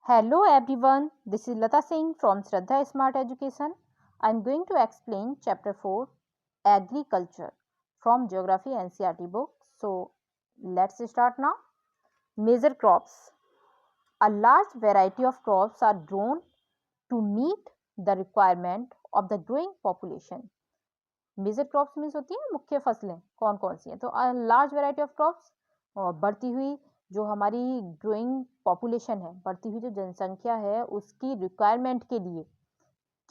Hello everyone, this is Lata Singh from Shraddha Smart Education. I am going to explain chapter 4 Agriculture from Geography NCERT book. So let's start now. Major crops. A large variety of crops are grown to meet the requirement of the growing population. Major crops means होती है मुख्य फसलें कौन कौन सी हैं तो large variety of crops और बढ़ती हुई जो हमारी ग्रोइंग पॉपुलेशन है बढ़ती हुई जो जनसंख्या है उसकी रिक्वायरमेंट के लिए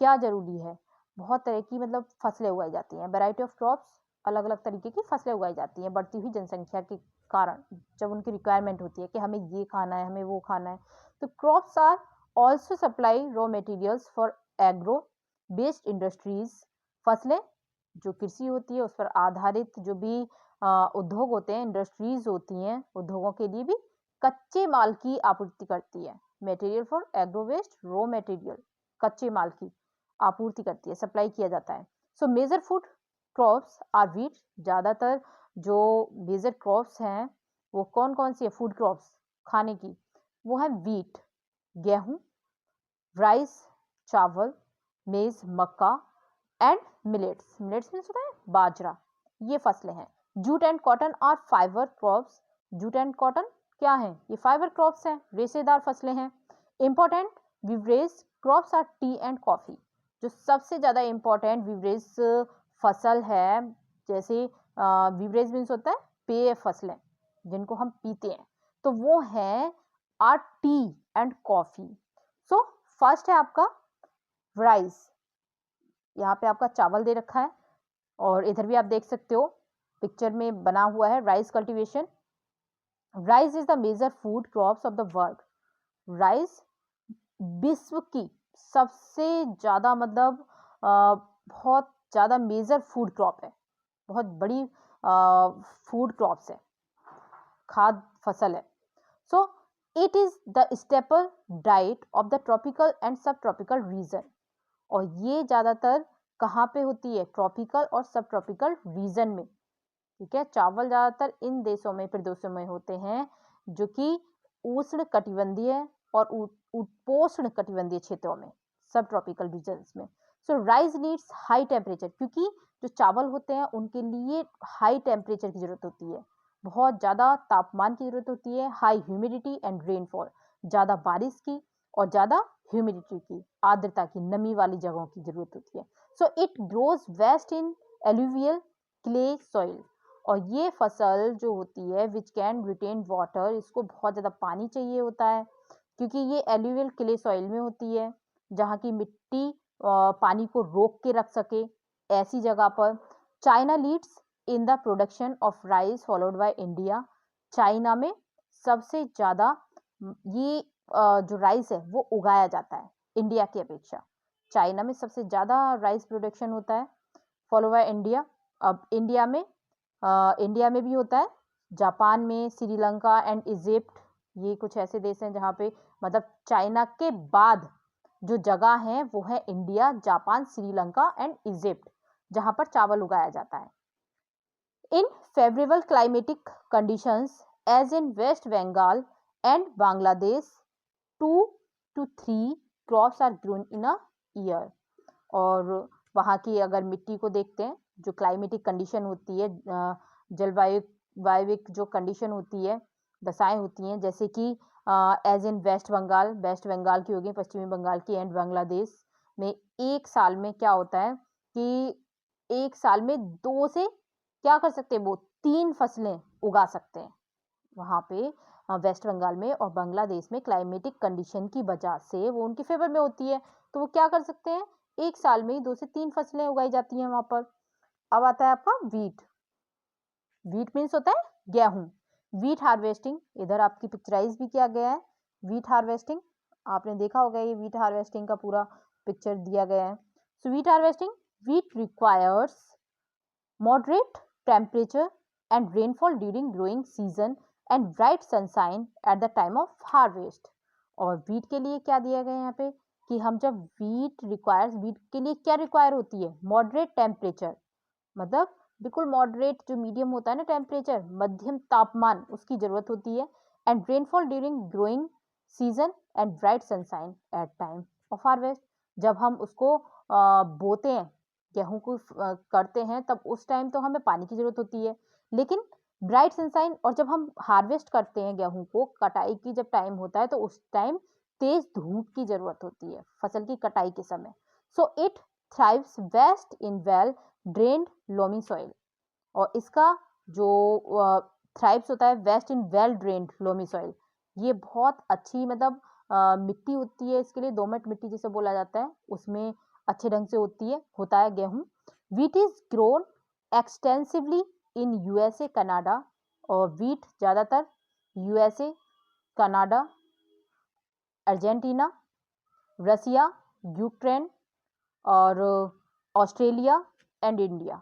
क्या जरूरी है बहुत तरह की मतलब फसलें उगाई जाती हैं वेराइटी ऑफ क्रॉप्स अलग अलग तरीके की फसलें उगाई जाती हैं बढ़ती हुई जनसंख्या के कारण जब उनकी रिक्वायरमेंट होती है कि हमें ये खाना है हमें वो खाना है तो crops are also supply raw materials for agro based industries फसलें जो कृषि होती है उस पर आधारित जो भी उद्योग होते हैं इंडस्ट्रीज होती हैं उद्योगों के लिए भी कच्चे माल की आपूर्ति करती है material for agro based raw material कच्चे माल की आपूर्ति करती है सप्लाई किया जाता है so major food crops are wheat ज़्यादातर जो मेजर क्रॉप्स हैं वो कौन कौन सी है फूड क्रॉप्स खाने की वो है व्हीट गेहूं राइस चावल मेज मक्का एंड मिलेट्स मिलेट्स मीन्स होता है बाजरा ये फसलें हैं jute and cotton are fibre crops jute and cotton क्या है ये फाइबर क्रॉप्स हैं रेशेदार फसलें हैं important beverage crops are tea and coffee जो सबसे ज़्यादा इंपॉर्टेंट बिवरेज फसल है जैसे बिवरेज मीन्स होता है पेय फसलें जिनको हम पीते हैं तो वो है are tea and coffee so first है आपका राइस यहाँ पे आपका चावल दे रखा है और इधर भी आप देख सकते हो पिक्चर में बना हुआ है rice cultivation rice is the major food crops of the world rice विश्व की सबसे ज़्यादा मतलब बहुत ज़्यादा मेजर फूड क्रॉप है बहुत बड़ी फूड क्रॉप्स है खाद्य फसल है so it is the staple diet of the tropical and सब ट्रॉपिकल रीजन और ये ज़्यादातर कहाँ पे होती है ट्रॉपिकल और सब ट्रॉपिकल रीजन में ठीक है चावल ज़्यादातर इन देशों में प्रदेशों में होते हैं जो कि उष्ण कटिबंधीय और उपोष्ण कटिबंधीय क्षेत्रों में सब ट्रॉपिकल रीजन्स में सो राइस नीड्स हाई टेम्परेचर क्योंकि जो चावल होते हैं उनके लिए हाई टेम्परेचर की जरूरत होती है बहुत ज़्यादा तापमान की जरूरत होती है हाई ह्यूमिडिटी एंड रेनफॉल ज़्यादा बारिश की और ज़्यादा ह्यूमिडिटी की आर्द्रता की नमी वाली जगहों की जरूरत होती है so it grows best in alluvial clay soil और ये फसल जो होती है विच कैन रिटेन वाटर इसको बहुत ज़्यादा पानी चाहिए होता है क्योंकि ये एल्यूवियल क्ले सॉइल में होती है जहाँ की मिट्टी पानी को रोक के रख सके ऐसी जगह पर China leads in the production of rice followed by India China में सबसे ज़्यादा ये जो राइस है वो उगाया जाता है इंडिया की अपेक्षा चाइना में सबसे ज़्यादा राइस प्रोडक्शन होता है फॉलो बाय इंडिया अब इंडिया में भी होता है जापान में श्रीलंका एंड इजिप्ट ये कुछ ऐसे देश हैं जहाँ पे मतलब चाइना के बाद जो जगह है वो है India Japan Sri Lanka and Egypt जहाँ पर चावल उगाया जाता है in favourable climatic conditions as in West Bengal and Bangladesh 2 to 3 crops are grown in a year और वहाँ की अगर मिट्टी को देखते हैं जो क्लाइमेटिक कंडीशन होती है जलवायुविक जो कंडीशन होती है दशाएं होती हैं जैसे कि एज इन वेस्ट बंगाल की होगी पश्चिमी बंगाल की एंड बांग्लादेश में एक साल में क्या होता है कि एक साल में 2 से क्या कर सकते हैं वो 3 फसलें उगा सकते हैं वहाँ पे वेस्ट बंगाल में और बांग्लादेश में क्लाइमेटिक कंडीशन की वजह से वो उनके फेवर में होती है तो वो क्या कर सकते हैं एक साल में 2 से 3 फसलें उगाई जाती हैं वहाँ पर अब आता है आपका व्हीट मीन्स होता है गेहूं व्हीट हार्वेस्टिंग इधर आपकी पिक्चराइज भी किया गया है व्हीट हार्वेस्टिंग आपने देखा होगा ये व्हीट हार्वेस्टिंग का पूरा पिक्चर दिया गया है so wheat harvesting wheat requires moderate temperature and rainfall during growing season and bright sunshine at the time of harvest और व्हीट के लिए क्या दिया गया है यहाँ पे कि हम जब व्हीट के लिए क्या रिक्वायर होती है मॉडरेट टेम्परेचर मतलब बिल्कुल मॉडरेट जो मीडियम होता है ना टेम्परेचर मध्यम तापमान उसकी जरूरत होती है and rainfall during growing season and bright sunshine at time of harvest. जब हम उसको बोते हैं, गेहूं को करते हैं, तब उस टाइम तो हमें पानी की जरूरत होती है, लेकिन ब्राइट सनशाइन और जब हम हार्वेस्ट करते हैं गेहूं को, कटाई की जब टाइम होता है तो उस टाइम तेज धूप की जरूरत होती है फसल की कटाई के समय। So it thrives best in well drained loamy soil. और इसका जो थ्राइव्स होता है best in well drained loamy soil, ये बहुत अच्छी मतलब मिट्टी होती है इसके लिए, दोमट मिट्टी जिसे बोला जाता है, उसमें अच्छे ढंग से होता है गेहूं। Wheat is grown extensively in USA Canada, और वीट ज़्यादातर यूएसए, कनाडा, अर्जेंटीना, रसिया, यूक्रेन और ऑस्ट्रेलिया एंड इंडिया,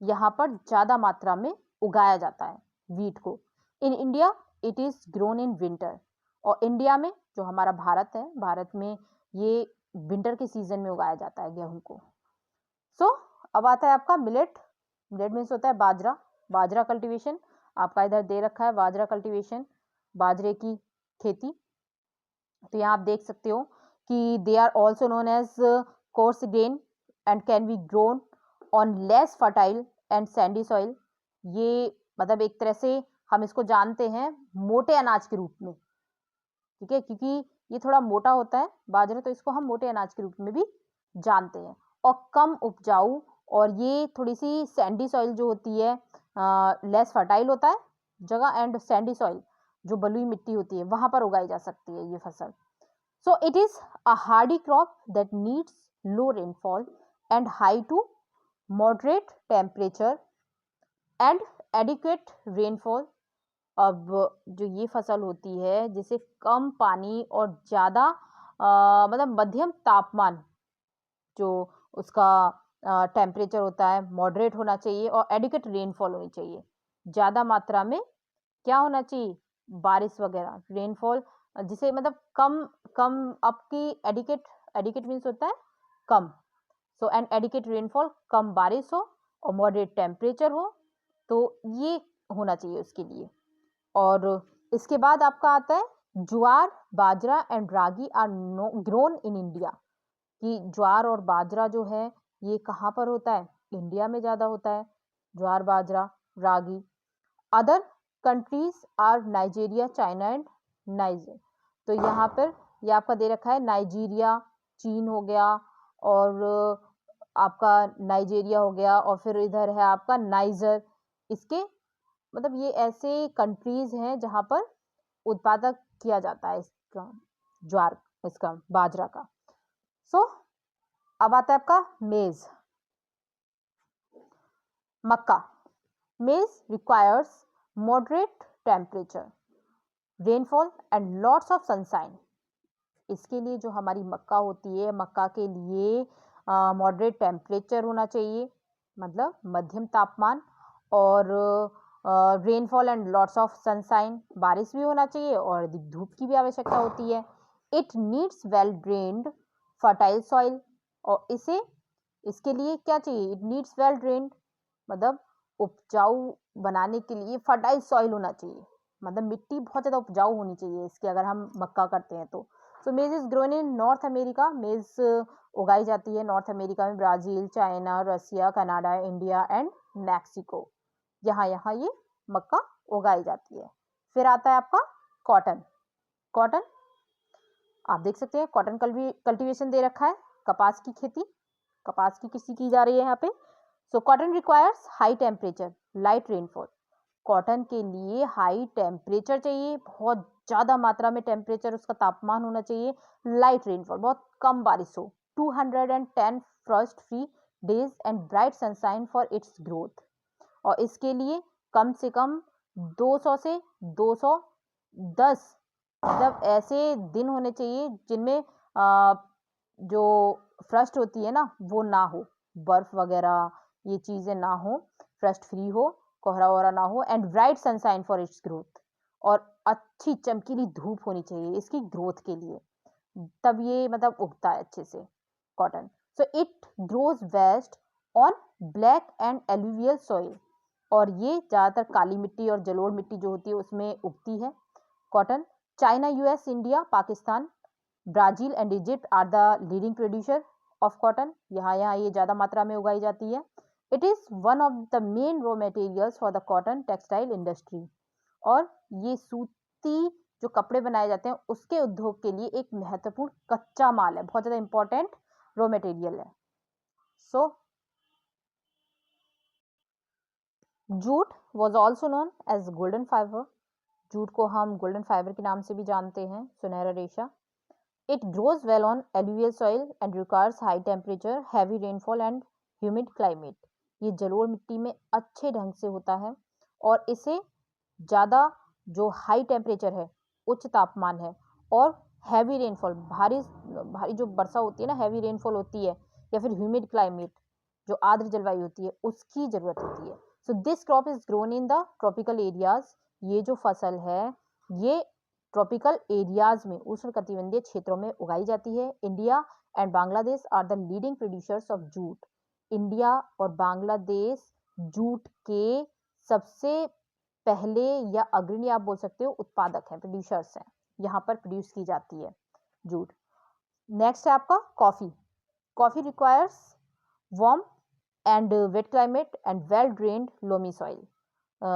यहाँ पर ज़्यादा मात्रा में उगाया जाता है वीट को। In India it is grown in winter, और इंडिया में जो हमारा भारत है, भारत में ये विंटर के सीजन में उगाया जाता है गेहूं को। सो अब आता है आपका मिलेट। मिलेट मीन्स होता है बाजरा। बाजरा कल्टीवेशन आपका इधर दे रखा है, बाजरा कल्टीवेशन, बाजरे की खेती। तो यहाँ आप देख सकते हो कि they are also known as coarse grain and can be grown on less fertile and sandy soil. ये मतलब एक तरह से हम इसको जानते हैं मोटे अनाज के रूप में, ठीक है, क्योंकि ये थोड़ा मोटा होता है बाजरा, तो इसको हम मोटे अनाज के रूप में भी जानते हैं, और कम उपजाऊ, और ये थोड़ी सी सैंडी सॉइल जो होती है, लेस फर्टाइल होता है जगह, एंड सैंडी सॉइल जो बलुई मिट्टी होती है वहां पर उगाई जा सकती है ये फसल। So it is a hardy crop that needs low rainfall and high to moderate temperature and adequate rainfall. अब जो ये फसल होती है जिसे कम पानी और ज़्यादा मतलब मध्यम तापमान जो उसका टेम्परेचर होता है मॉडरेट होना चाहिए, और एडिक्वेट रेनफॉल होनी चाहिए, ज़्यादा मात्रा में क्या होना चाहिए, बारिश वगैरह, रेनफॉल जिसे मतलब कम कम आपकी एडिक्वेट, एडिक्वेट मीन्स होता है कम, सो एंड एडिक्वेट रेनफॉल, कम बारिश हो और मॉडरेट टेम्परेचर हो, तो ये होना चाहिए उसके लिए। और इसके बाद आपका आता है ज्वार, bajra and ragi are grown in India. कि ज्वार और बाजरा जो है ये कहाँ पर होता है, इंडिया में ज़्यादा होता है, ज्वार, बाजरा, रागी। Other countries are Nigeria, China and Niger. तो यहाँ पर ये आपका दे रखा है नाइजीरिया, चीन हो गया, और आपका नाइजीरिया हो गया, और फिर इधर है आपका नाइजर। इसके मतलब ये ऐसे कंट्रीज हैं जहाँ पर उत्पादक किया जाता है इसका ज्वार, इसका बाजरा का। सो अब आता है आपका मेज, मक्का। मेज requires moderate temperature, rainfall and lots of sunshine. इसके लिए जो हमारी मक्का होती है, मक्का के लिए मॉडरेट टेम्परेचर होना चाहिए, मतलब मध्यम तापमान, और rainfall and lots of sunshine, बारिश भी होना चाहिए और धूप की भी आवश्यकता होती है। It needs well drained fertile soil, और इसके लिए क्या चाहिए, इट नीड्स वेल ड्रेन्ड मतलब उपजाऊ बनाने के लिए फर्टाइल सॉइल होना चाहिए, मतलब मिट्टी बहुत ज़्यादा उपजाऊ होनी चाहिए इसकी, अगर हम मक्का करते हैं तो। So maize is grown in North America. Maize उगाई जाती है नॉर्थ अमेरिका में, Brazil, China, Russia, Canada, India and Mexico, यहाँ यहाँ ये मक्का उगाई जाती है। फिर आता है आपका कॉटन। कॉटन आप देख सकते हैं, कॉटन कल्टीवेशन दे रखा है, कपास की खेती, कपास की कृषि की जा रही है यहाँ पे। So cotton requires high temperature, light rainfall. Cotton के लिए हाई टेम्परेचर चाहिए, बहुत ज़्यादा मात्रा में टेम्परेचर उसका तापमान होना चाहिए, लाइट रेनफॉल, बहुत कम बारिश हो, 210 Frost free days and bright sunshine for its growth. और इसके लिए कम से कम 200 से 210 मतलब ऐसे दिन होने चाहिए जिनमें जो फ्रस्ट होती है ना वो ना हो, बर्फ वगैरह ये चीज़ें ना हो, फ्रस्ट फ्री हो, कोहरा वोहरा ना हो, and bright sunshine for its growth, और अच्छी चमकीली धूप होनी चाहिए इसकी ग्रोथ के लिए, तब ये मतलब उगता है अच्छे से cotton. So it grows best on black and alluvial soil, और ये ज़्यादातर काली मिट्टी और जलोढ़ मिट्टी जो होती है उसमें उगती है cotton. China, US, India, Pakistan, Brazil and Egypt are the leading producer of cotton. यहाँ ये ज़्यादा मात्रा में उगाई जाती है। It is one of the main raw materials for the cotton textile industry. और ये सूती जो कपड़े बनाए जाते हैं उसके उद्योग के लिए एक महत्वपूर्ण कच्चा माल है, बहुत ज़्यादा इंपॉर्टेंट रॉ मटेरियल है। So jute was also known as golden fibre. Jute को हम गोल्डन फाइबर के नाम से भी जानते हैं, सुनहरा रेशा। It grows well on alluvial soil and requires high temperature, heavy rainfall and humid climate. ये जलोढ़ मिट्टी में अच्छे ढंग से होता है और इसे ज़्यादा जो हाई टेम्परेचर है, उच्च तापमान है, और हैवी रेनफॉल, भारी भारी जो वर्षा होती है ना, हैवी रेनफॉल होती है, या फिर ह्यूमिड क्लाइमेट जो आर्द्र जलवायु होती है, उसकी जरूरत होती है। So this crop is grown in the tropical areas. ये जो फसल है ये ट्रॉपिकल एरियाज में, उष्णकटिबंधीय क्षेत्रों में उगाई जाती है। India and Bangladesh are the leading producers of jute. India और बांग्लादेश जूट के सबसे पहले या अग्रणी आप बोल सकते हो उत्पादक हैं, प्रोड्यूसर्स हैं। यहाँ पर प्रोड्यूस की जाती है जूट। नेक्स्ट है आपका coffee. Coffee requires warm and wet climate and well drained loamy soil.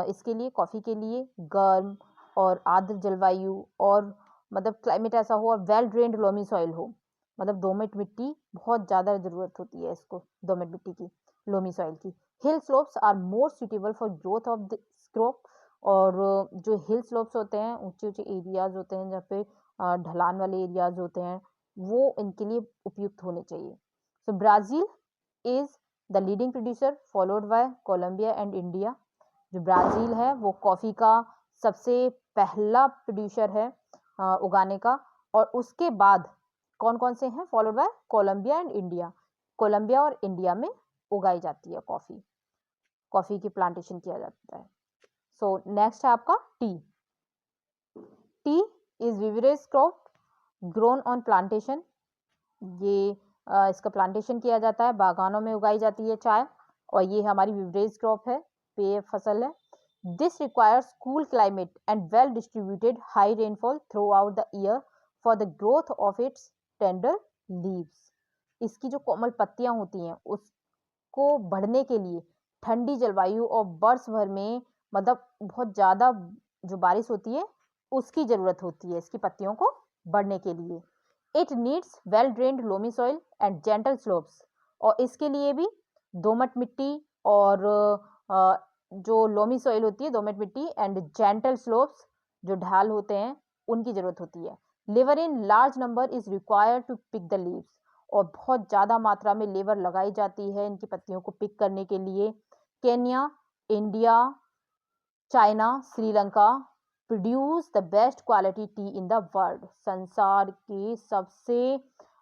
इसके लिए, कॉफी के लिए गर्म और आर्द्र जलवायु और मतलब क्लाइमेट ऐसा हो और वेल ड्रेन्ड लोमी सॉइल हो, मतलब दोमट मिट्टी बहुत ज़्यादा ज़रूरत होती है इसको, दोमट मिट्टी की, लोमी सॉइल की। Hill slopes are more suitable for growth of this crop. और जो हिल स्लोप्स होते हैं, ऊंचे ऊंचे एरियाज होते हैं जहाँ पे ढलान वाले एरियाज होते हैं, वो इनके लिए उपयुक्त होने चाहिए। So Brazil is the leading producer followed by Colombia and India. जो ब्राज़ील है वो कॉफ़ी का सबसे पहला प्रोड्यूसर है उगाने का, और उसके बाद कौन कौन से हैं, followed by Colombia and India. Colombia और इंडिया में उगाई जाती है कॉफ़ी, कॉफ़ी की प्लांटेशन किया जाता है। सो नेक्स्ट है आपका tea. Tea is beverage crop grown on plantation. ये इसका प्लांटेशन किया जाता है, बागानों में उगाई जाती है चाय, और ये हमारी विवरेज क्रॉप है, पेय फसल है। This requires cool climate and well distributed high rainfall through out the year for the growth of its tender leaves. इसकी जो कोमल पत्तियां होती हैं उसको बढ़ने के लिए ठंडी जलवायु और वर्ष भर में मतलब बहुत ज़्यादा जो बारिश होती है उसकी ज़रूरत होती है इसकी पत्तियों को बढ़ने के लिए। It needs well drained loamy soil and gentle slopes. और इसके लिए भी दोमट मिट्टी और जो लोमी सॉइल होती है, दोमट मिट्टी, एंड जेंटल स्लोप्स जो ढाल होते हैं, उनकी जरूरत होती है। Labour in large number is required to pick the leaves. और बहुत ज़्यादा मात्रा में लेबर लगाई जाती है इनकी पत्तियों को पिक करने के लिए। Kenya, India, China, Sri Lanka produce the best quality T in the world. संसार के सबसे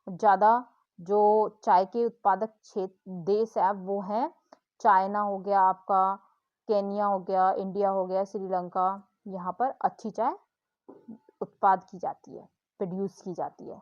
ज़्यादा जो चाय के उत्पादक क्षेत्र देश है वो हैं चाइना हो गया आपका, केन्या हो गया, इंडिया हो गया, श्रीलंका। यहाँ पर अच्छी चाय उत्पाद की जाती है, प्रोड्यूस की जाती है।